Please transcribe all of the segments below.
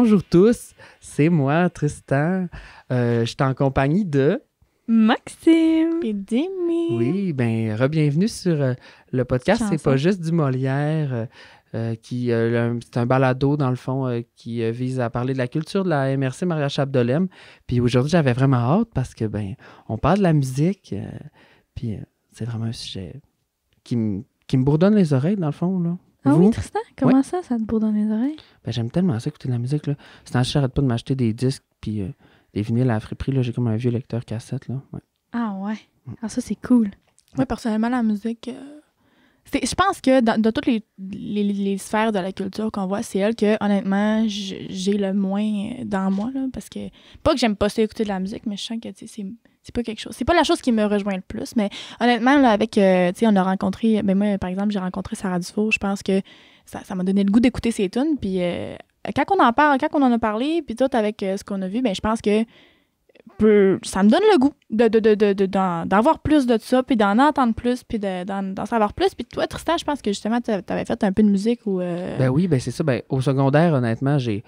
Bonjour tous, c'est moi, Tristan. Je suis en compagnie de... Maxime. Et Demi. Oui, bien, re-bienvenue sur le podcast C'est pas juste du Molière, c'est un balado, dans le fond, qui vise à parler de la culture de la MRC Maria Chapdelaine. Puis aujourd'hui, j'avais vraiment hâte parce que, on parle de la musique, puis c'est vraiment un sujet qui me bourdonne les oreilles, dans le fond, là. Ah Vous? oui, Tristan, comment ça te bourdonne les oreilles? J'aime tellement ça, écouter de la musique, là. C'est un j'arrête pas de m'acheter des disques, puis des vinyles à la friperie, là. J'ai comme un vieux lecteur cassette, là. Ouais. Ah ouais. Ah, ça, c'est cool. Moi, personnellement, la musique... je pense que dans toutes les sphères de la culture qu'on voit, c'est elle que, honnêtement, j'ai le moins dans moi, là, parce que... Pas que j'aime pas ça écouter de la musique, mais je sens que, tu sais, c'est pas quelque chose... C'est pas la chose qui me rejoint le plus, mais honnêtement, là, avec... tu sais, on a rencontré... moi, par exemple, j'ai rencontré Sarah Dufour. Je pense que ça m'a donné le goût d'écouter ses tunes, puis quand on en parle, quand on en a parlé, puis tout avec ce qu'on a vu, je pense que ça me donne le goût d'avoir plus de ça, puis d'en entendre plus, puis d'en savoir plus. Puis toi, Tristan, je pense que justement, tu avais fait un peu de musique ou... Oui, c'est ça. Au secondaire, honnêtement, j'étais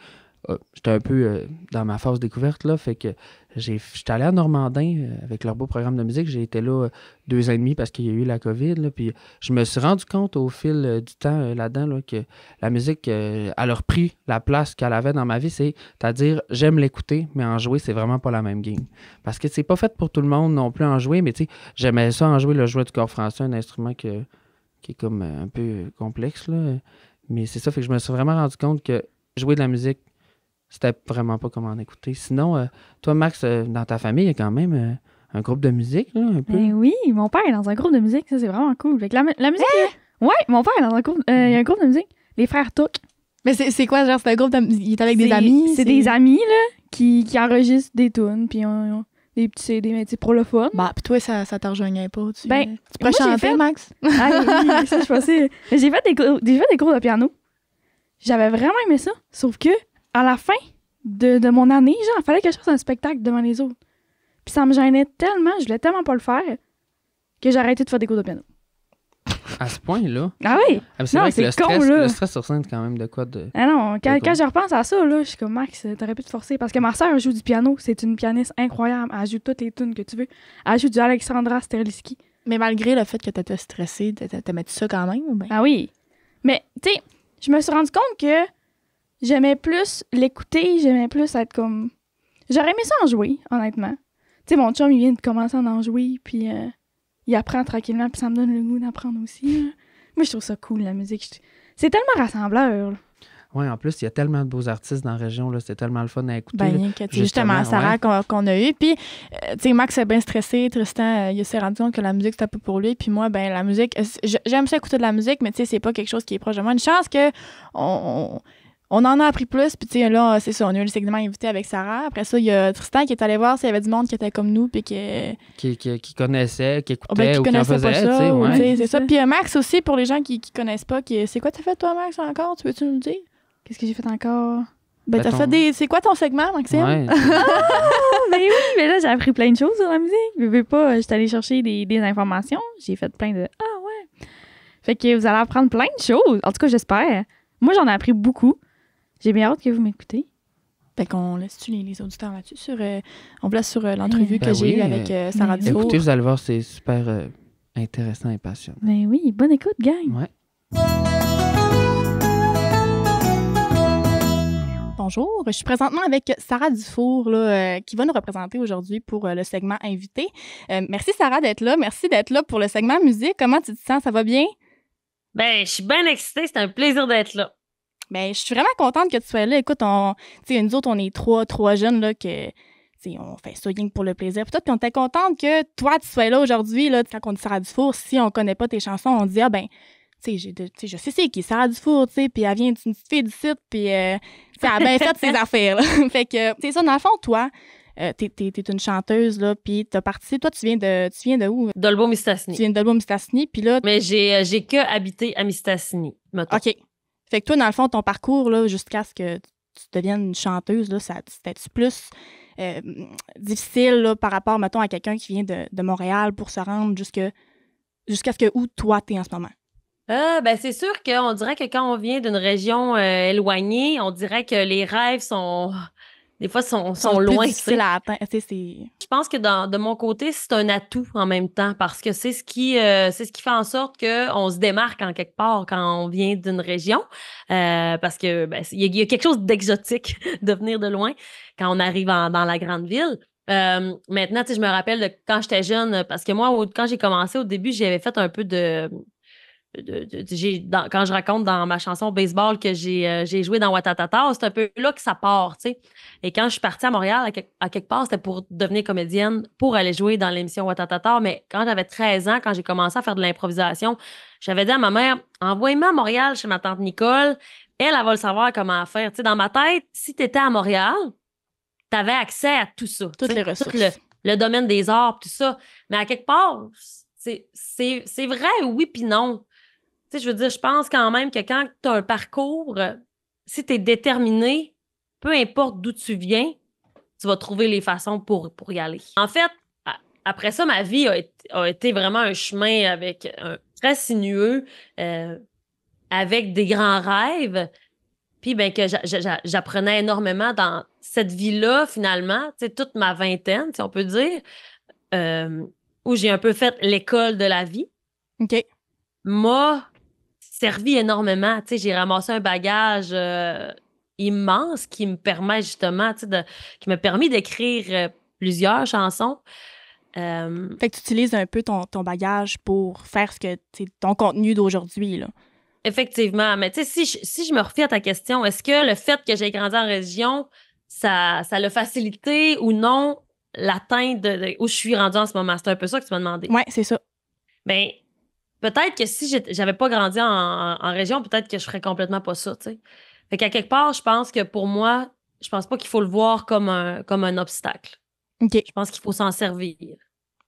un peu dans ma phase découverte, là, fait que j'étais allé à Normandin avec leur beau programme de musique. J'ai été là 2 ans et demi parce qu'il y a eu la COVID, là, puis je me suis rendu compte au fil du temps là-dedans là, que la musique, elle a repris la place qu'elle avait dans ma vie. C'est-à-dire, j'aime l'écouter, mais en jouer, c'est vraiment pas la même game. Parce que c'est pas fait pour tout le monde non plus en jouer, mais tu sais, j'aimais ça en jouer, le jouet du corps français, un instrument qui est comme un peu complexe, là. Mais c'est ça, fait que je me suis vraiment rendu compte que jouer de la musique, c'était vraiment pas comment en écouter. Sinon, toi, Max, dans ta famille, il y a quand même un groupe de musique, là, un peu. Oui, mon père est dans un groupe de musique. Ça, c'est vraiment cool. Fait que la musique... Ouais, mon père est dans un groupe... il y a un groupe de musique. Les Frères Touc. Mais c'est quoi, genre, c'est un groupe il est avec des amis? C'est des amis, là, qui enregistrent des tunes, puis ont des petits CD, mais tu sais, pour le fun. Puis toi, ça te rejoignait pas? Tu pourrais moi, chanter, Max? Ah oui, ça, je pensais... J'ai fait des cours de piano. J'avais vraiment aimé ça. Sauf que, à la fin de mon année, genre, il fallait que je fasse un spectacle devant les autres. Puis ça me gênait tellement, je voulais tellement pas le faire, que j'ai arrêté de faire des cours de piano. À ce point-là? Ah oui! C'est non, vrai que c'est con, là. Le stress sur scène, c'est quand même de quoi de... Ah non, quand je repense à ça, là, je suis comme, Max, t'aurais pu te forcer. Parce que ma sœur joue du piano, c'est une pianiste incroyable. Elle joue toutes les tunes que tu veux. Elle joue du Alexandra Sterlisky. Mais malgré le fait que t'étais stressée, t'aimais-tu ça quand même? Ou bien? Ah oui! Mais, tu sais, je me suis rendu compte que j'aimais plus l'écouter, j'aimais plus être comme... J'aurais aimé ça en jouer, honnêtement. Tu sais, mon chum, il vient de commencer à en jouer, puis il apprend tranquillement, puis ça me donne le goût d'apprendre aussi, là. Moi, je trouve ça cool, la musique. C'est tellement rassembleur, là. Oui, en plus, il y a tellement de beaux artistes dans la région, là, c'est tellement le fun à écouter. Justement, Sarah qu'on a eu. Puis, tu sais, Max est bien stressé. Tristan, il s'est rendu compte que la musique, c'était pas pour lui. Puis moi, la musique, j'aime ça écouter de la musique, mais tu sais, c'est pas quelque chose qui est proche de moi. Une chance que on en a appris plus. Puis, tu sais, là, c'est ça, on a eu le segment invité avec Sarah. Après ça, il y a Tristan qui est allé voir s'il y avait du monde qui était comme nous. Puis qui connaissait, qui écoutait ou qui en connaissait faisait. Pas ça, ouais. C'est ça. Puis, Max aussi, pour les gens qui connaissent pas, c'est quoi t'as fait, toi, Max, encore? Tu veux-tu nous le dire? Qu'est-ce que j'ai fait encore? T'as fait c'est quoi ton segment, Maxime? Ouais. Mais oui, mais là, j'ai appris plein de choses sur la musique. Je veux pas, j'étais allée chercher des informations. J'ai fait plein de... Ah ouais! Fait que vous allez apprendre plein de choses. En tout cas, j'espère. Moi, j'en ai appris beaucoup. J'ai bien hâte que vous m'écoutez. Fait qu'on laisse-tu les auditeurs là-dessus? On vous laisse sur l'entrevue que j'ai eue avec Sarah Dufour. Écoutez, vous allez voir, c'est super intéressant et passionnant. Ben oui, bonne écoute, gang! Ouais. Bonjour, je suis présentement avec Sarah Dufour là, qui va nous représenter aujourd'hui pour le segment invité. Merci Sarah d'être là, merci d'être là pour le segment musique. Comment tu te sens? Ça va bien? Je suis bien excitée, c'est un plaisir d'être là. Je suis vraiment contente que tu sois là. Écoute, nous autres, on est trois jeunes là, que on fait ça rien que pour le plaisir. Puis on était contente que toi, tu sois là aujourd'hui. Là, quand on dit Sarah Dufour, si on connaît pas tes chansons, on dit je sais c'est qui Sarah Dufour, puis elle vient d'une petite fille du site, puis elle a bien fait ses affaires. Là. Fait que, c'est ça, dans le fond, toi, t'es une chanteuse, là, puis t'as parti. Toi, tu viens de où? Dolbeau-Mistassini. Tu viens de Dolbeau-Mistassini, puis là... Mais j'ai que habité à Mistassini, mettons. OK. Fait que toi, dans le fond, ton parcours, là, jusqu'à ce que tu deviennes une chanteuse, là, c'était-tu plus difficile, là, par rapport, mettons, à quelqu'un qui vient de Montréal pour se rendre jusqu'à ce que où toi, t'es en ce moment? Ben c'est sûr qu'on dirait que quand on vient d'une région éloignée, on dirait que les rêves sont des fois sont plus loin, tu difficile sais. à atteindre. C'est... Je pense que de mon côté, c'est un atout en même temps parce que c'est ce qui fait en sorte que on se démarque en quelque part quand on vient d'une région parce que ben, il y a quelque chose d'exotique de venir de loin quand on arrive dans la grande ville. Maintenant, tu sais, je me rappelle de quand j'étais jeune parce que moi, quand j'ai commencé au début, j'avais fait un peu quand je raconte dans ma chanson Baseball que j'ai joué dans Watatata, c'est un peu là que ça part, tu sais. Et quand je suis partie à Montréal, à quelque part, c'était pour devenir comédienne, pour aller jouer dans l'émission Watatata. Mais quand j'avais 13 ans, quand j'ai commencé à faire de l'improvisation, j'avais dit à ma mère, envoie-moi à Montréal chez ma tante Nicole. Elle va le savoir comment faire. Tu sais, dans ma tête, si tu étais à Montréal, tu avais accès à tout ça. Toutes tu sais, les tout ressources. le domaine des arts, tout ça. Mais à quelque part, c'est vrai, oui puis non. Tu sais, je veux dire, je pense quand même que quand tu as un parcours, si tu es déterminé, peu importe d'où tu viens, tu vas trouver les façons pour y aller. En fait, après ça, ma vie a été vraiment un chemin très sinueux, avec des grands rêves, puis ben, que j'apprenais énormément dans cette vie-là, finalement, tu sais, toute ma vingtaine, si on peut dire, euh, où j'ai un peu fait l'école de la vie. OK. M'a servi énormément. Tu sais, j'ai ramassé un bagage immense qui me permet justement, tu sais, qui m'a permis d'écrire plusieurs chansons. Fait que tu utilises un peu ton bagage pour faire ton contenu d'aujourd'hui, là. Effectivement. Mais tu sais, si je me refie à ta question, est-ce que le fait que j'ai grandi en région, ça l'a facilité ou non l'atteinte de où je suis rendue en ce moment? C'est un peu ça que tu m'as demandé. Ouais, c'est ça. Ben, peut-être que si j'avais pas grandi en région, peut-être que je ferais complètement pas ça, tu sais. Fait qu'à quelque part, je pense que pour moi, je pense pas qu'il faut le voir comme un obstacle. OK. Je pense qu'il faut s'en servir.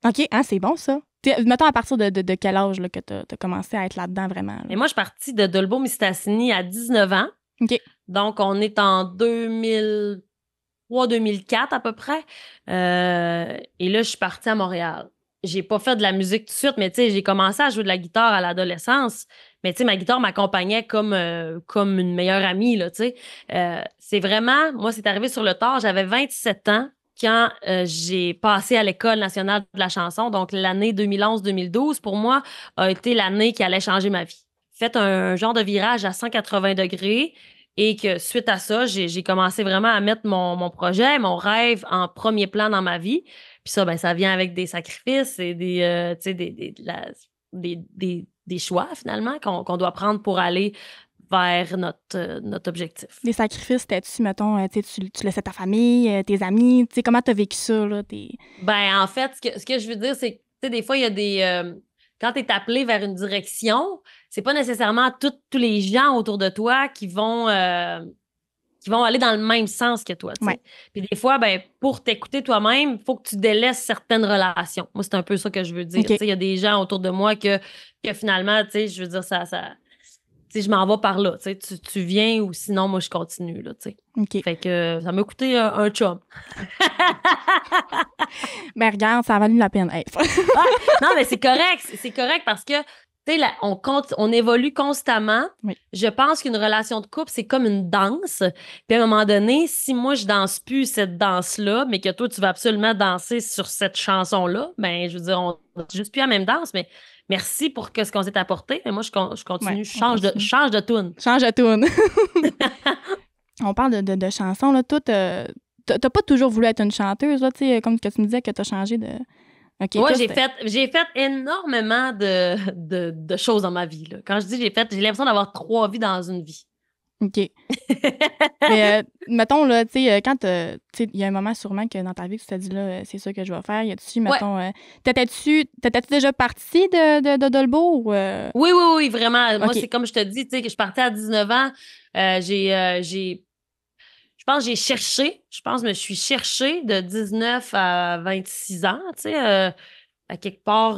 OK, ah, c'est bon, ça. Mettons, à partir de quel âge là, que tu as commencé à être là-dedans, vraiment? Là? Et moi, je suis partie de Dolbeau-Mistassini à 19 ans. OK. Donc, on est en 2003-2004 à peu près. Et là, je suis partie à Montréal. J'ai pas fait de la musique tout de suite, mais tu sais, j'ai commencé à jouer de la guitare à l'adolescence. Mais tu sais, ma guitare m'accompagnait comme une meilleure amie, là, tu sais. C'est vraiment, moi, c'est arrivé sur le tard. J'avais 27 ans quand j'ai passé à l'École nationale de la chanson. Donc, l'année 2011-2012, pour moi, a été l'année qui allait changer ma vie. Fait un genre de virage à 180 degrés. Et que suite à ça, j'ai commencé vraiment à mettre mon projet, mon rêve en premier plan dans ma vie. Puis ça, ben, ça vient avec des sacrifices et tu sais, des choix, finalement, qu'on doit prendre pour aller vers notre objectif. Les sacrifices, t'as-tu, mettons, tu laissais ta famille, tes amis, tu sais, comment t'as vécu ça, là? Ben, en fait, ce que je veux dire, c'est que, tu sais, des fois, il y a quand tu es appelé vers une direction, c'est pas nécessairement tous les gens autour de toi qui vont aller dans le même sens que toi. Ouais. Puis des fois, ben, pour t'écouter toi-même, il faut que tu délaisses certaines relations. Moi, c'est un peu ça que je veux dire. Okay. Il y a des gens autour de moi que finalement, je veux dire, ça je m'en vais par là. Tu viens ou sinon, moi, je continue. Là, OK. Fait que ça m'a coûté un chum. Ben, regarde, ça a valu la peine. Hey. Non, mais c'est correct. C'est correct parce que, tu sais, on évolue constamment. Oui. Je pense qu'une relation de couple, c'est comme une danse. Puis à un moment donné, si moi, je danse plus cette danse-là, mais que toi, tu vas absolument danser sur cette chanson-là, ben, je veux dire, on ne juste plus la même danse, mais merci pour ce qu'on s'est apporté. Mais moi, je continue. Ouais, je change de toune. Change de toune. On parle de chansons, là. Toi, t'as pas toujours voulu être une chanteuse, là, tu sais, comme que tu me disais que t'as changé de... Okay, ouais, j'ai fait énormément de choses dans ma vie. Là. Quand je dis j'ai l'impression d'avoir 3 vies dans une vie. OK. Mais mettons, là, tu sais, quand il y a un moment sûrement que dans ta vie, tu t'es dit, là, c'est ça que je vais faire. Y a-tu, mettons, t'étais-tu déjà partie de Dolbeau ou... Oui, vraiment. Okay. Moi, c'est comme je te dis, tu sais, que je partais à 19 ans. Je pense que j'ai cherché. Je pense que je me suis cherchée de 19 à 26 ans, tu sais, à quelque part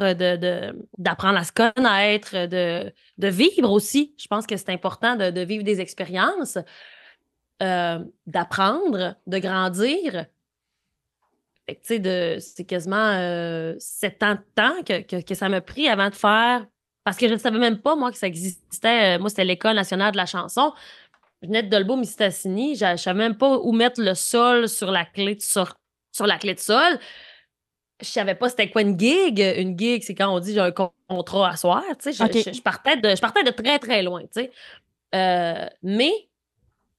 d'apprendre à se connaître, de vivre aussi. Je pense que c'est important de vivre des expériences, d'apprendre, de grandir. Fait que, tu sais, c'est quasiment 7 ans de temps que ça m'a pris avant de faire Parce que je ne savais même pas, moi, que ça existait. Moi, c'était l'École nationale de la chanson. Je venais de Dolbeau-Mistassini. Je ne savais même pas où mettre le sol sur la clé sur la clé de sol. Je savais pas c'était quoi une gig. Une gig, c'est quand on dit j'ai un contrat à soir. Tu sais, je partais de très, très loin. Tu sais. Mais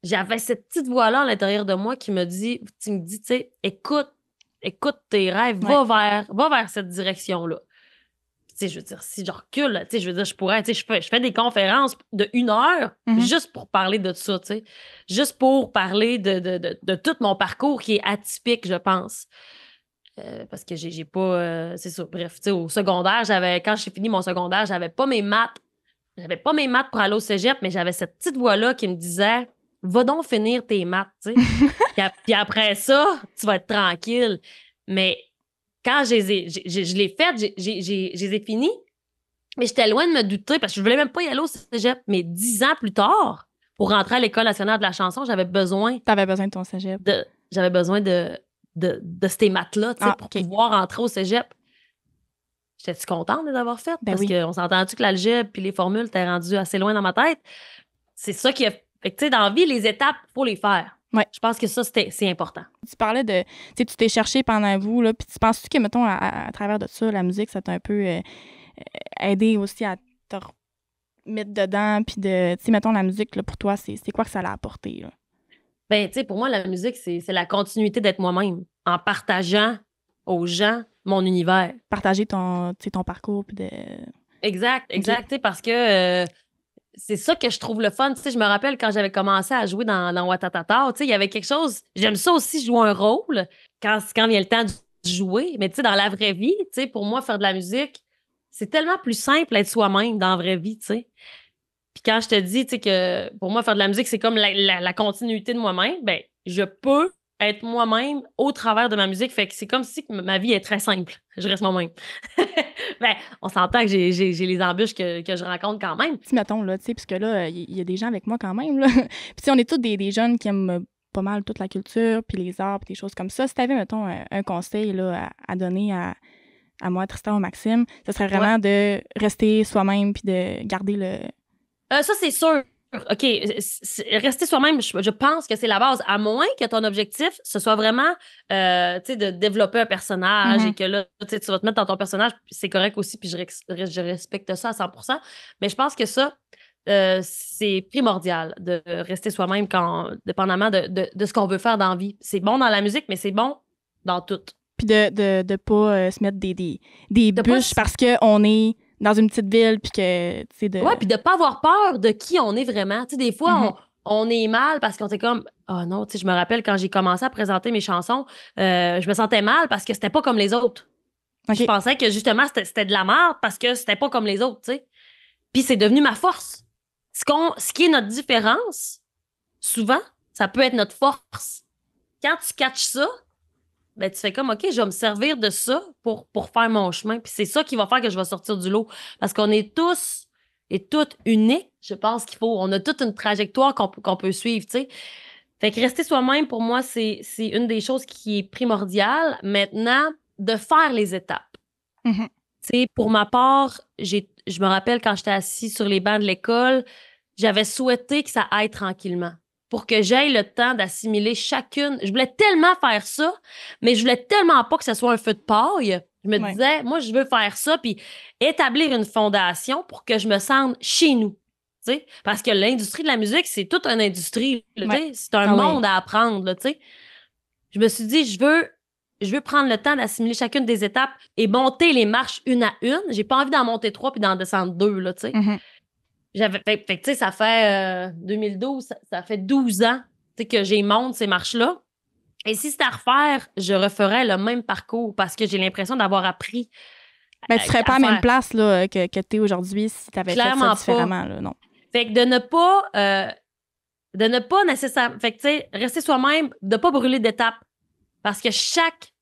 j'avais cette petite voix-là à l'intérieur de moi qui me dit, tu sais, écoute tes rêves, va vers cette direction-là. Tu sais, je veux dire, si je recule, là, tu sais, je veux dire, je pourrais, tu sais, je fais des conférences de 1 heure juste pour parler de ça, tu sais. Juste pour parler de tout mon parcours qui est atypique, je pense. Parce que j'ai pas... c'est ça, bref, tu sais, au secondaire, quand j'ai fini mon secondaire, j'avais pas mes maths. J'avais pas mes maths pour aller au cégep, mais j'avais cette petite voix-là qui me disait « Va donc finir tes maths, tu sais. Puis après ça, tu vas être tranquille. » Mais quand je l'ai faite, je les ai finis, mais j'étais loin de me douter parce que je voulais même pas y aller au cégep. Mais 10 ans plus tard, pour rentrer à l'École nationale de la chanson, T'avais besoin de ton cégep. J'avais besoin de ces maths-là, tu sais, pour pouvoir rentrer au cégep. J'étais-tu contente de les avoir faites? Parce qu'on s'entend-tu que l'algèbre puis les formules t'es rendu assez loin dans ma tête? C'est ça qui a... Fait que, tu sais, dans la vie, les étapes, il faut les faire. Ouais. Je pense que ça, c'est important. Tu parlais de... Tu sais, tu t'es cherché pendant un bout, là, puis tu penses-tu que, mettons, à travers de ça, la musique, ça t'a un peu aidé aussi à te mettre dedans, puis de... Tu sais, mettons, la musique, là, pour toi, c'est quoi que ça l'a apporté, là? Ben, tu sais, pour moi, la musique, c'est la continuité d'être moi-même, en partageant aux gens mon univers. Partager ton parcours, puis de... Exact, tu sais, parce que... c'est ça que je trouve le fun. Tu sais, je me rappelle quand j'avais commencé à jouer dans Watatata, tu sais, il y avait quelque chose... J'aime ça aussi, jouer un rôle quand vient le temps de jouer. Mais tu sais, dans la vraie vie, tu sais, pour moi, faire de la musique, c'est tellement plus simple d'être soi-même dans la vraie vie, tu sais. Puis quand je te dis, tu sais, que pour moi, faire de la musique, c'est comme la continuité de moi-même, ben je peux être moi-même au travers de ma musique. Fait que c'est comme si ma vie est très simple. Je reste moi-même. Ben, on s'entend que j'ai les embûches que je rencontre quand même. Si, mettons, là, tu sais, parce que là, il y a des gens avec moi quand même, là. Puis, on est tous des jeunes qui aiment pas mal toute la culture, puis les arts, puis des choses comme ça. Si t'avais, mettons, un conseil, là, à donner à moi, Tristan ou Maxime, ce serait vraiment de rester soi-même, puis de garder le... Ça, c'est sûr. OK, rester soi-même, je pense que c'est la base, à moins que ton objectif, ce soit vraiment de développer un personnage et que là, tu vas te mettre dans ton personnage, c'est correct aussi, puis je respecte ça à 100%. Mais je pense que ça, c'est primordial de rester soi-même dépendamment de ce qu'on veut faire dans la vie. C'est bon dans la musique, mais c'est bon dans tout. Puis de pas se mettre des bûches parce qu'on est dans une petite ville, puis que, tu sais, Ouais, puis de pas avoir peur de qui on est vraiment. Tu sais, des fois, on est mal parce qu'on était comme, oh non, tu sais, je me rappelle quand j'ai commencé à présenter mes chansons, je me sentais mal parce que c'était pas comme les autres. Je pensais que, justement, c'était de la merde parce que c'était pas comme les autres, tu sais. Puis c'est devenu ma force. Ce qui est notre différence, souvent, ça peut être notre force. Quand tu catches ça, ben, tu fais comme, OK, je vais me servir de ça pour faire mon chemin. Puis c'est ça qui va faire que je vais sortir du lot. Parce qu'on est tous et toutes uniques. Je pense on a toute une trajectoire qu'on peut suivre, tu sais. Fait que rester soi-même, pour moi, c'est une des choses qui est primordiale. Maintenant, de faire les étapes. Tu sais, pour ma part, je me rappelle quand j'étais assise sur les bancs de l'école, j'avais souhaité que ça aille tranquillement, pour que j'aille le temps d'assimiler chacune. Je voulais tellement faire ça, mais je voulais tellement pas que ce soit un feu de paille. Je me disais, moi, je veux faire ça, puis établir une fondation pour que je me sente chez nous. T'sais? Parce que l'industrie de la musique, c'est toute une industrie. C'est un monde à apprendre. Là, je me suis dit, je veux prendre le temps d'assimiler chacune des étapes et monter les marches une à une. J'ai pas envie d'en monter 3 puis d'en descendre 2. Là, fait que, tu sais, ça fait 2012, ça fait 12 ans que j'ai monté ces marches-là. Et si c'était à refaire, je referais le même parcours parce que j'ai l'impression d'avoir appris. Mais tu serais pas à la même place là, que tu es aujourd'hui si tu avais fait ça différemment. Là, non. Fait que de ne pas nécessairement. Fait que, tu sais, rester soi-même, de pas brûler d'étapes. Parce que chaque.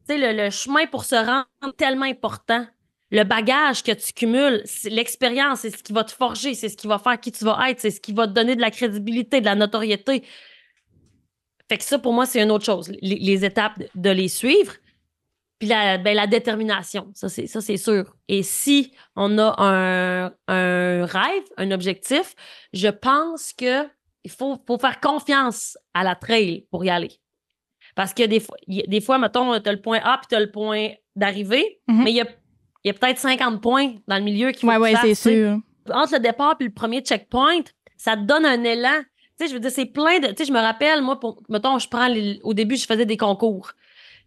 Tu sais, le chemin pour se rendre est tellement important. Le bagage que tu cumules, l'expérience, c'est ce qui va te forger, c'est ce qui va faire qui tu vas être, c'est ce qui va te donner de la crédibilité, de la notoriété. Fait que ça, pour moi, c'est une autre chose. Les étapes, de les suivre. Puis la détermination, ça c'est sûr. Et si on a un rêve, un objectif, je pense que il faut faire confiance à la trail pour y aller. Parce que des fois mettons, tu as le point A puis tu as le point d'arrivée, mais il y a peut-être 50 points dans le milieu qu'il faut que tu fasses, c'est sûr. Entre le départ et le premier checkpoint, ça te donne un élan. Tu sais, je veux dire, c'est plein de... Tu sais, je me rappelle, moi, mettons, au début, je faisais des concours.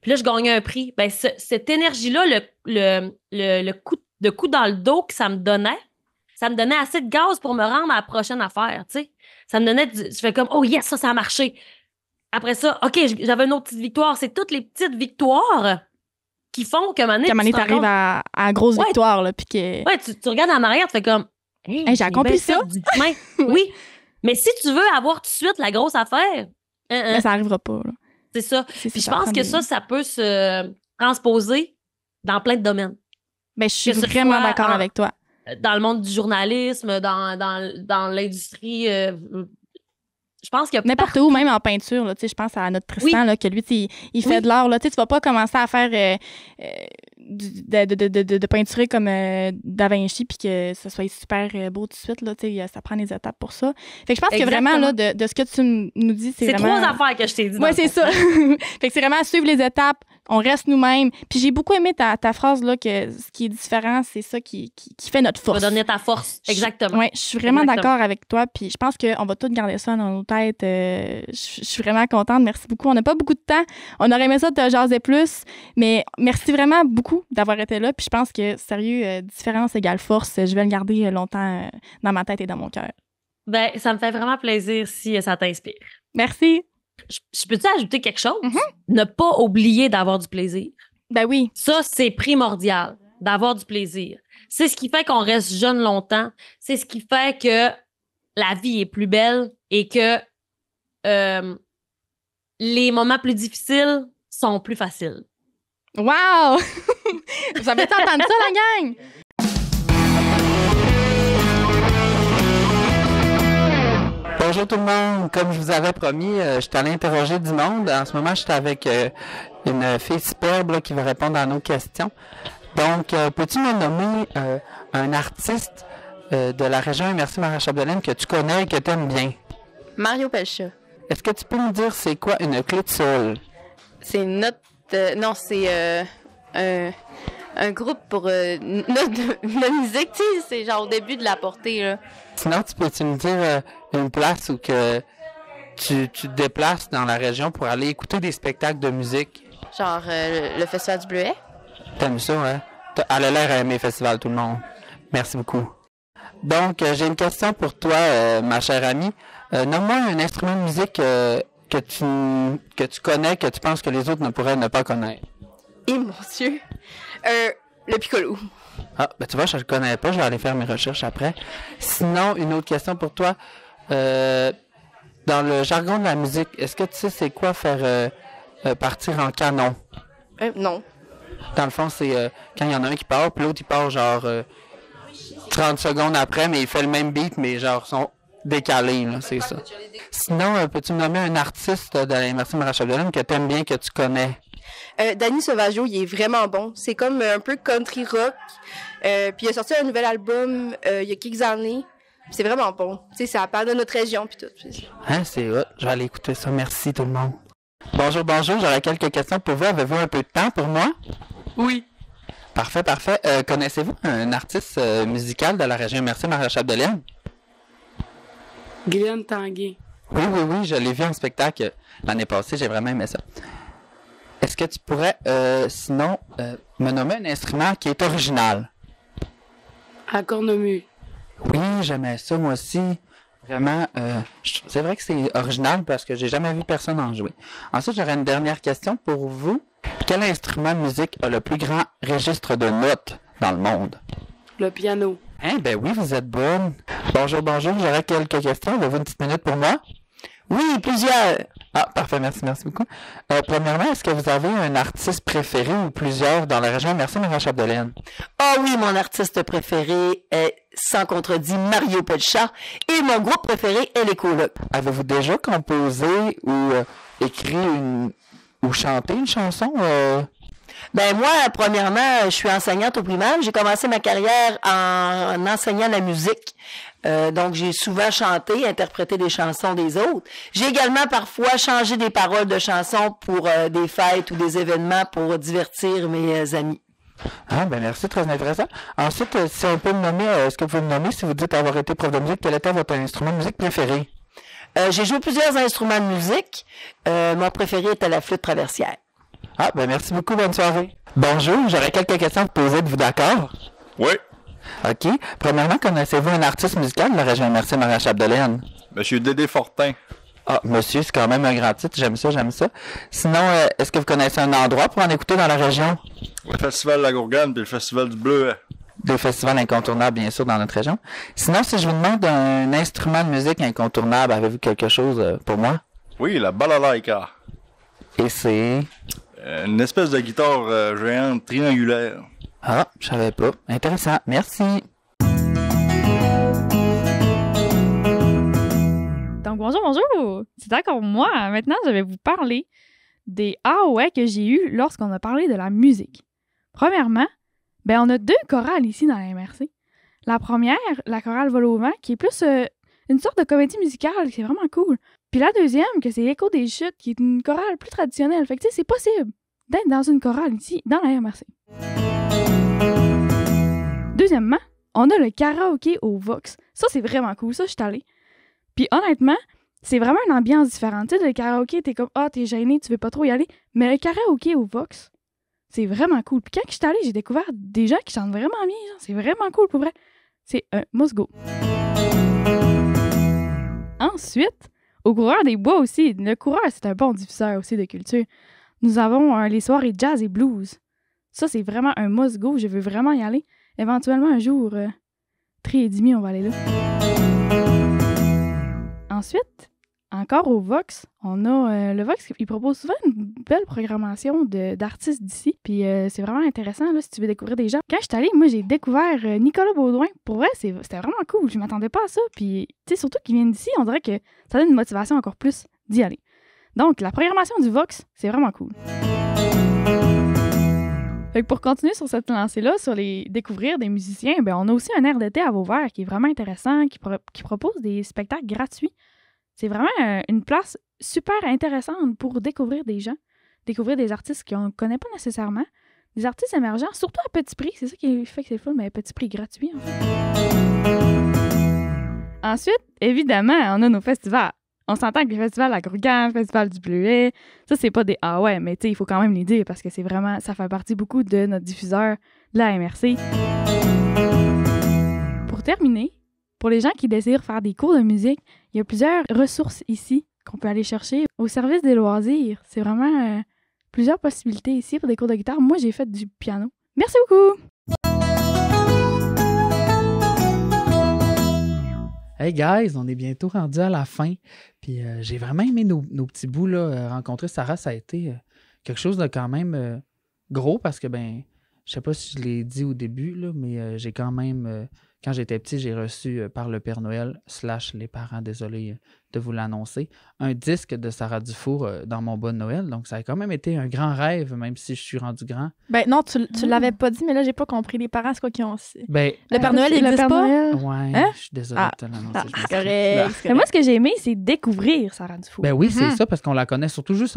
Puis là, je gagnais un prix. Ben, cette énergie-là, le coup dans le dos que ça me donnait assez de gaz pour me rendre à la prochaine affaire, tu sais. Ça me donnait... Je fais comme, oh yes, ça a marché. Après ça, OK, j'avais une autre petite victoire. C'est toutes les petites victoires qui font qu'à un moment donné, t'arrives à la grosse victoire, là, puis que... Ouais, tu regardes en arrière, tu fais comme... Hey, j'ai accompli ça. Oui. Mais si tu veux avoir tout de suite la grosse affaire... Mais ça n'arrivera pas, là. C'est ça. Puis je pense que ça peut se transposer dans plein de domaines. Ben, je suis vraiment d'accord avec toi. Dans le monde du journalisme, dans l'industrie... je pense qu'il y a n'importe où, même en peinture, là, je pense à notre Tristan, là, que lui, il fait de l'art. Là, tu vas pas commencer à faire de peinturer comme Da Vinci puis que ça soit super beau tout de suite. Là, ça prend des étapes pour ça. Fait que je pense que vraiment, là, de ce que tu nous dis, c'est vraiment... 3 affaires que je t'ai dit. Oui, c'est ça. Fait que c'est vraiment suivre les étapes, on reste nous-mêmes. Puis j'ai beaucoup aimé ta phrase, là, que ce qui est différent, c'est ça qui fait notre force. Ça va donner ta force, exactement. Oui, je suis vraiment d'accord avec toi. Puis je pense qu'on va tous garder ça dans nos têtes. Je suis vraiment contente. Merci beaucoup. On n'a pas beaucoup de temps. On aurait aimé ça de te jaser plus. Mais merci vraiment beaucoup d'avoir été là. Puis je pense que, sérieux, différence égale force. Je vais le garder longtemps dans ma tête et dans mon cœur. Ben, ça me fait vraiment plaisir si ça t'inspire. Merci. Je peux-tu ajouter quelque chose? Ne pas oublier d'avoir du plaisir. Ben oui. Ça, c'est primordial, d'avoir du plaisir. C'est ce qui fait qu'on reste jeune longtemps. C'est ce qui fait que la vie est plus belle et que les moments plus difficiles sont plus faciles. Wow! Vous avez entendu ça, la gang? Bonjour tout le monde. Comme je vous avais promis, je suis allé interroger du monde. En ce moment, je suis avec une fille superbe là, qui va répondre à nos questions. Donc, peux-tu me nommer un artiste de la région Immersive-Maréchal-Chapdelaine que tu connais et que tu aimes bien? Mario Pelcha. Est-ce que tu peux me dire c'est quoi une clé de sol? C'est une note... non, c'est un groupe pour la musique. Tu sais, c'est genre au début de la portée, là. Sinon, peux-tu me dire une place où que tu te déplaces dans la région pour aller écouter des spectacles de musique? Genre le Festival du Bleuet. T'aimes ça, hein? Elle a l'air à aimer le festival, tout le monde. Merci beaucoup. Donc, j'ai une question pour toi, ma chère amie. Nomme-moi un instrument de musique que tu connais, que tu penses que les autres ne pourraient ne pas connaître. Et mon Dieu! Le piccolo. Ah, ben tu vois, je le connais pas, je vais aller faire mes recherches après. Sinon, une autre question pour toi. Dans le jargon de la musique, est-ce que tu sais c'est quoi faire partir en canon? Non. Dans le fond, c'est quand il y en a un qui part, puis l'autre il part genre 30 secondes après, mais il fait le même beat, mais genre sont décalés, là, c'est ça. Sinon, peux-tu me nommer un artiste de l'Immersive-Maréchal-Chapdelaine que tu aimes bien, que tu connais? Danny Sauvageau, il est vraiment bon. C'est comme un peu country rock. Puis il a sorti un nouvel album il y a quelques années. C'est vraiment bon. Tu sais, ça parle de notre région puis tout. Hein, c'est hot. Je vais aller écouter ça. Merci tout le monde. Bonjour, j'aurais quelques questions pour vous. Avez-vous un peu de temps pour moi? Oui. Parfait. Connaissez-vous un artiste musical de la région Immersive-Maréchal-Chapdelaine? Guylaine Tanguay. Oui, je l'ai vu en spectacle l'année passée. J'ai vraiment aimé ça. Est-ce que tu pourrais, sinon, me nommer un instrument qui est original? À cornemuse. Oui, j'aimais ça, moi aussi. Vraiment, c'est vrai que c'est original parce que j'ai jamais vu personne en jouer. Ensuite, j'aurais une dernière question pour vous. Quel instrument de musique a le plus grand registre de notes dans le monde? Le piano. Hein, ben oui, vous êtes bonne. Bonjour, j'aurais quelques questions. Avez-vous une petite minute pour moi? Oui, plusieurs. Ah, parfait, merci beaucoup. Premièrement, est-ce que vous avez un artiste préféré ou plusieurs dans la région Immersive-Maréchal-Chapdelaine? Ah oui, mon artiste préféré est sans contredit Mario Pelcha et mon groupe préféré est les Colocs. Avez-vous déjà composé ou écrit ou chanté une chanson? Ben moi, premièrement, je suis enseignante au primaire. J'ai commencé ma carrière en enseignant la musique. Donc, j'ai souvent chanté, interprété des chansons des autres. J'ai également parfois changé des paroles de chansons pour des fêtes ou des événements pour divertir mes amis. Ah, ben merci, très intéressant. Ensuite, si on peut me nommer, est-ce que vous pouvez me nommer, si vous dites avoir été prof de musique, quel était votre instrument de musique préféré? J'ai joué plusieurs instruments de musique. Mon préféré était la flûte traversière. Ah, ben merci beaucoup, bonne soirée. Bonjour, j'aurais quelques questions à vous poser, êtes-vous d'accord? Oui. OK. Premièrement, connaissez-vous un artiste musical de la région MRC-Maréchal-Chapdelaine? Monsieur Dédé Fortin. Ah, monsieur, c'est quand même un grand titre, j'aime ça. Sinon, est-ce que vous connaissez un endroit pour en écouter dans la région? Le Festival de la Gourgane puis le Festival du Bleuet. Deux festivals incontournables, bien sûr, dans notre région. Sinon, si je vous demande un instrument de musique incontournable, avez-vous quelque chose pour moi? Oui, la balalaïka. Et c'est... Une espèce de guitare géante triangulaire. Ah, je savais pas. Intéressant. Merci. Donc, bonjour! C'est encore moi. Maintenant, je vais vous parler des ah ouais que j'ai eus lorsqu'on a parlé de la musique. Premièrement, on a 2 chorales ici dans la MRC. La première, la chorale Vol au vent, qui est plus une sorte de comédie musicale, qui est vraiment cool. Puis la deuxième, que c'est Écho des chutes, qui est une chorale plus traditionnelle. Fait que, tu sais, c'est possible d'être dans une chorale ici, dans la MRC. Deuxièmement, on a le karaoké au Vox. Ça, c'est vraiment cool. Ça, je suis allée. Puis honnêtement, c'est vraiment une ambiance différente. Tu sais, le karaoké, t'es comme, t'es gêné, tu veux pas trop y aller. Mais le karaoké au Vox, c'est vraiment cool. Puis quand je suis allée, j'ai découvert des gens qui chantent vraiment bien. Genre, c'est vraiment cool, pour vrai. C'est un must-go. Ensuite, au Coureur des Bois aussi. Le Coureur, c'est un bon diffuseur aussi de culture. Nous avons les soirées jazz et blues. Ça, c'est vraiment un must-go. Je veux vraiment y aller. Éventuellement, un jour, 3,5, on va aller là. Ensuite, encore au Vox, on a le Vox, il propose souvent une belle programmation d'artistes d'ici. Puis c'est vraiment intéressant, là, si tu veux découvrir des gens. Quand je suis allée, moi, j'ai découvert Nicolas Baudouin. Pour vrai, c'était vraiment cool. Je m'attendais pas à ça. Puis, tu sais, surtout qu'ils viennent d'ici, on dirait que ça donne une motivation encore plus d'y aller. Donc, la programmation du Vox, c'est vraiment cool. Fait que pour continuer sur cette lancée-là, sur les découvrir des musiciens, on a aussi un air d'été à Vauvert qui est vraiment intéressant, qui propose des spectacles gratuits. C'est vraiment une place super intéressante pour découvrir des gens, découvrir des artistes qu'on ne connaît pas nécessairement, des artistes émergents, surtout à petit prix. C'est ça qui fait que c'est le fun, mais à petit prix gratuit, en fait. Ensuite, évidemment, on a nos festivals. On s'entend que les festivals La Gourgane, le Festival du Bleuet, ça, c'est pas des ah ouais, mais tu sais, il faut quand même les dire parce que c'est vraiment, ça fait partie beaucoup de notre diffuseur de la MRC. Pour terminer, pour les gens qui désirent faire des cours de musique, il y a plusieurs ressources ici qu'on peut aller chercher au service des loisirs. C'est vraiment plusieurs possibilités ici pour des cours de guitare. Moi, j'ai fait du piano. Merci beaucoup! Hey guys, on est bientôt rendu à la fin. Puis j'ai vraiment aimé nos petits bouts là. Rencontrer Sarah, ça a été quelque chose de quand même gros parce que je sais pas si je l'ai dit au début, là, mais j'ai quand même, quand j'étais petit, j'ai reçu par le Père Noël / les parents, désolé de vous l'annoncer, un disque de Sarah Dufour dans mon bas de Noël. Donc, ça a quand même été un grand rêve, même si je suis rendu grand. Non, tu l'avais pas dit, mais là, j'ai pas compris. Les parents, c'est quoi qu'ils ont aussi? Le Père Noël, il existe pas? Ouais, hein? je suis désolé de te l'annoncer. C'est correct. Mais moi, ce que j'ai aimé, c'est découvrir Sarah Dufour. Oui, c'est ça, parce qu'on la connaît surtout juste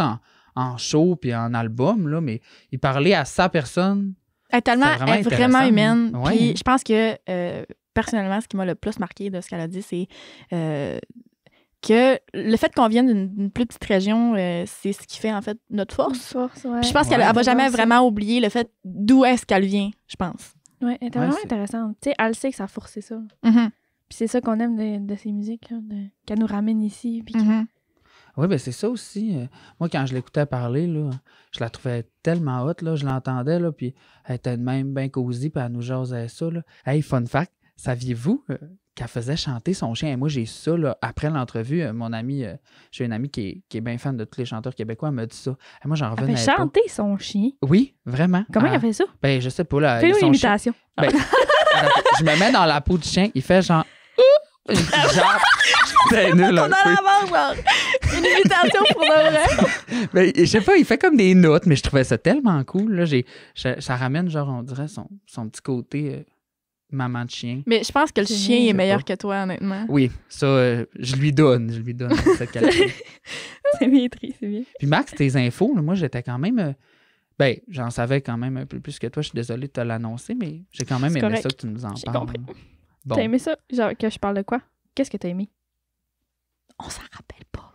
en show puis en album, là, mais il parlait à sa personne. Elle est vraiment humaine. Ouais. Puis je pense que, personnellement, ce qui m'a le plus marqué de ce qu'elle a dit, c'est que le fait qu'on vienne d'une plus petite région, c'est ce qui fait, en fait, notre force. Ouais. Puis je pense qu'elle va jamais vraiment oublier le fait d'où est-ce qu'elle vient, je pense. Oui, elle était vraiment intéressante. Tu sais, elle sait que ça a forcé ça. Mm-hmm. Puis c'est ça qu'on aime de ces musiques, là, qu'elle nous ramène ici. Puis Oui, c'est ça aussi. Moi, quand je l'écoutais parler, là, je la trouvais tellement hot, là, je l'entendais, là, puis elle était de même bien cosy, puis elle nous jasait ça. Là. Hey, fun fact, saviez-vous qu'elle faisait chanter son chien? Et moi, j'ai su ça, là, après l'entrevue, mon ami, j'ai une amie qui est bien fan de tous les chanteurs québécois, elle m'a dit ça. Et moi, j'en revenais pas. Elle fait chanter son chien? Oui, vraiment. Comment elle fait ça? Je sais pas, là. Fais-nous une imitation. Je me mets dans la peau du chien, il fait genre... genre, c'est nul un peu. Une imitation pour de vrai. Ben, je sais pas, il fait comme des notes, mais je trouvais ça tellement cool. Là. Ça ramène, genre, on dirait, son petit côté maman de chien. Mais je pense que le chien Je est sais meilleur pas. que toi, honnêtement. Oui, ça, je lui donne cette qualité. C'est bien triste, c'est bien. Puis Max, tes infos, là, moi, j'étais quand même... ben, j'en savais quand même un peu plus que toi. Je suis désolée de te l'annoncer, mais j'ai quand même C'est aimé correct. ça que tu nous en J'ai parles. compris. Bon. T'as aimé ça? Genre, que je parle de quoi? Qu'est-ce que t'as aimé? On s'en rappelle pas.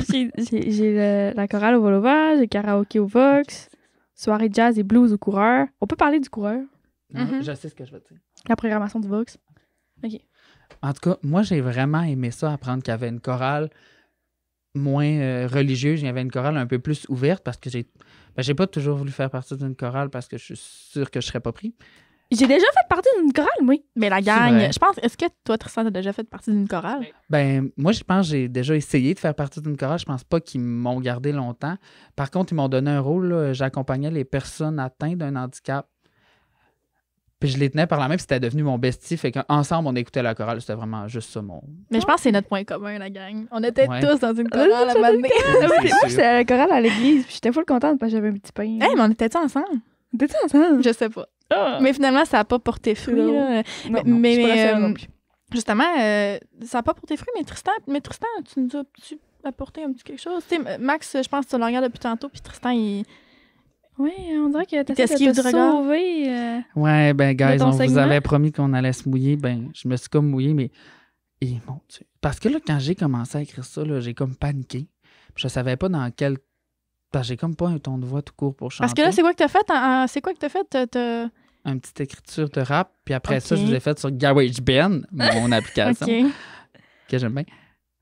J'ai la chorale au Volova, j'ai karaoké au Vox, soirée jazz et blues au Coureur. On peut parler du Coureur, Mhm. Je sais ce que je veux dire. la programmation du Vox. En tout cas, moi, j'ai vraiment aimé ça, apprendre qu'il y avait une chorale moins religieuse. Il y avait une chorale un peu plus ouverte parce que j'ai pas toujours voulu faire partie d'une chorale parce que je suis sûr que je serais pas pris. J'ai déjà fait partie d'une chorale, oui. Mais la C'est gang, vrai. je pense, est-ce que toi, Tristan, t'as déjà fait partie d'une chorale? Ben, moi, je pense que j'ai déjà essayé de faire partie d'une chorale. Je pense pas qu'ils m'ont gardé longtemps. Par contre, ils m'ont donné un rôle. Là. J'accompagnais les personnes atteintes d'un handicap. Puis je les tenais par la main, puis c'était devenu mon bestie. Fait qu'ensemble, on écoutait la chorale. C'était vraiment juste ça, mon... Mais je pense que c'est notre point commun, la gang. On était Ouais. tous dans une chorale à un moment donné. Moi, c'est sûr. j'étais à la chorale à l'église, puis j'étais full contente parce que j'avais un petit pain. Hey, mais on était-tu ensemble? T'étais ensemble? Je sais pas. Ah. Mais finalement, ça n'a pas porté fruit. drôle. Là. Non, mais- je suis pas la mais, seule non plus. Justement, ça n'a pas porté fruit, mais Tristan, tu nous as-tu apporté un petit quelque chose? Tu sais, Max, je pense que tu le regardes depuis tantôt, puis Tristan, il... Oui, on dirait que t'esquive t'essaies de du te regard. sauver. Ouais, ben, guys, ton on vous segment? avait promis qu'on allait se mouiller. Ben, je me suis comme mouillé, mais... Et mon Dieu. Parce que là, quand j'ai commencé à écrire ça, là, j'ai comme paniqué. Puis je savais pas dans quel... Parce que j'ai comme pas un ton de voix tout court pour chanter. Parce que là, c'est quoi que t'as fait? C'est quoi que t'as fait? Une petite écriture de rap. Puis après ça, Ok. je vous ai fait sur GarageBand, mon application, OK. que j'aime bien.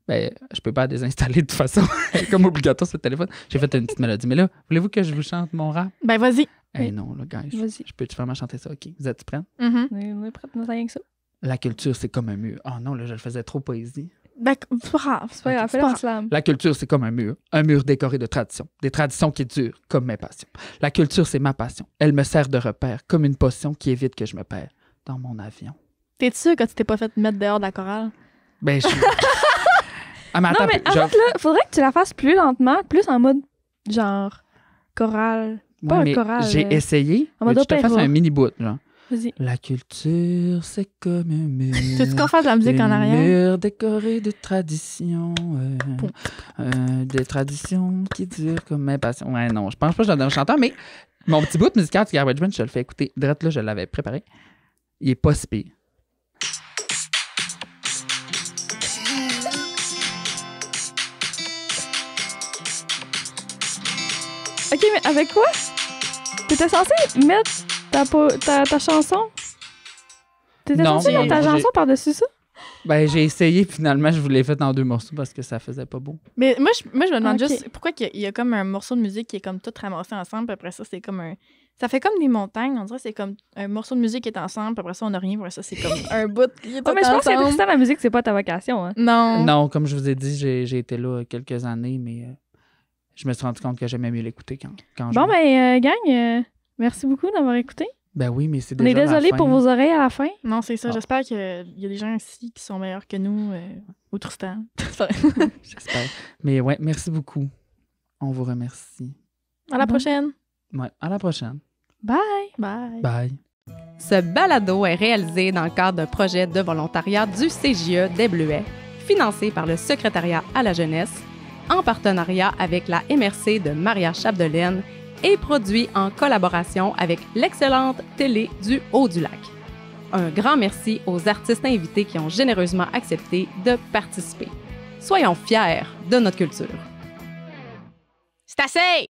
Ben, je peux pas la désinstaller de toute façon. C'est comme obligatoire sur le téléphone. J'ai fait une petite mélodie. Mais là, voulez-vous que je vous chante mon rap? Ben, vas-y. Eh non, là, guys. Vas-y. Je peux-tu vraiment chanter ça? OK. Vous êtes prêts? Mhm. On est prêts, on a rien que ça. La culture, c'est comme un mur. Oh non, là, je le faisais trop poésie. Ben, c'est pas grave. C'est pas grave, Ok, fais-le c'est en pas slam. La culture, c'est comme un mur décoré de traditions. Des traditions qui durent, comme mes passions. La culture, c'est ma passion. Elle me sert de repère, comme une potion qui évite que je me perds dans mon avion. T'es sûr que tu t'es pas fait mettre dehors de la chorale? Ben, je suis... Ah, mais attends, Non, mais je- arrête là, faudrait que tu la fasses plus lentement, plus en mode genre chorale. Ouais, pas un mais choral, j'ai essayé. en Mais mode je te fasse opéra. un mini-bout, genre. Vas-y. La culture, c'est comme un mur. Tu qu'on fasse la musique en Un arrière? mur décoré de traditions. Des traditions qui durent comme mes passions. Ouais, non, je pense pas que je donne un chanteur, mais mon petit bout musical du GarageBand, je te le fais écouter. Direct là, je l'avais préparé. Il est pas si pire. Ok, mais avec quoi? T'étais censé mettre ta chanson? T'étais Non, censé mettre mais ta j'ai- chanson par-dessus ça? Ben, j'ai essayé, finalement, je vous l'ai fait en 2 morceaux parce que ça faisait pas beau. Mais moi, je me demande Ok. juste pourquoi il y a comme un morceau de musique qui est comme tout ramassé ensemble, puis après ça, c'est comme un... Ça fait comme des montagnes, on dirait que c'est comme un morceau de musique qui est ensemble, puis après ça, on n'a rien, puis après ça, c'est comme un bout qui est tout Ouais, mais je pense que ensemble. Tristan, la musique, c'est pas ta vocation. Hein. Non. Non, comme je vous ai dit, j'ai été là quelques années, mais je me suis rendu compte que j'aimais mieux l'écouter quand je... Bon, ben, gang, merci beaucoup d'avoir écouté. Ben oui, mais c'est On est déjà la désolé fin. pour vos oreilles à la fin. Non, c'est ça. Ah. J'espère qu'il y a des gens ici qui sont meilleurs que nous, au Tristan. J'espère. Mais ouais, merci beaucoup. On vous remercie. À la Bon. prochaine. Ouais, à la prochaine. Bye! Bye. Bye. Ce balado est réalisé dans le cadre d'un projet de volontariat du CJE des Bleuets, financé par le Secrétariat à la jeunesse, en partenariat avec la MRC de Maria-Chapdelaine et produit en collaboration avec l'excellente télé du Haut-du-Lac. Un grand merci aux artistes invités qui ont généreusement accepté de participer. Soyons fiers de notre culture. C'est assez!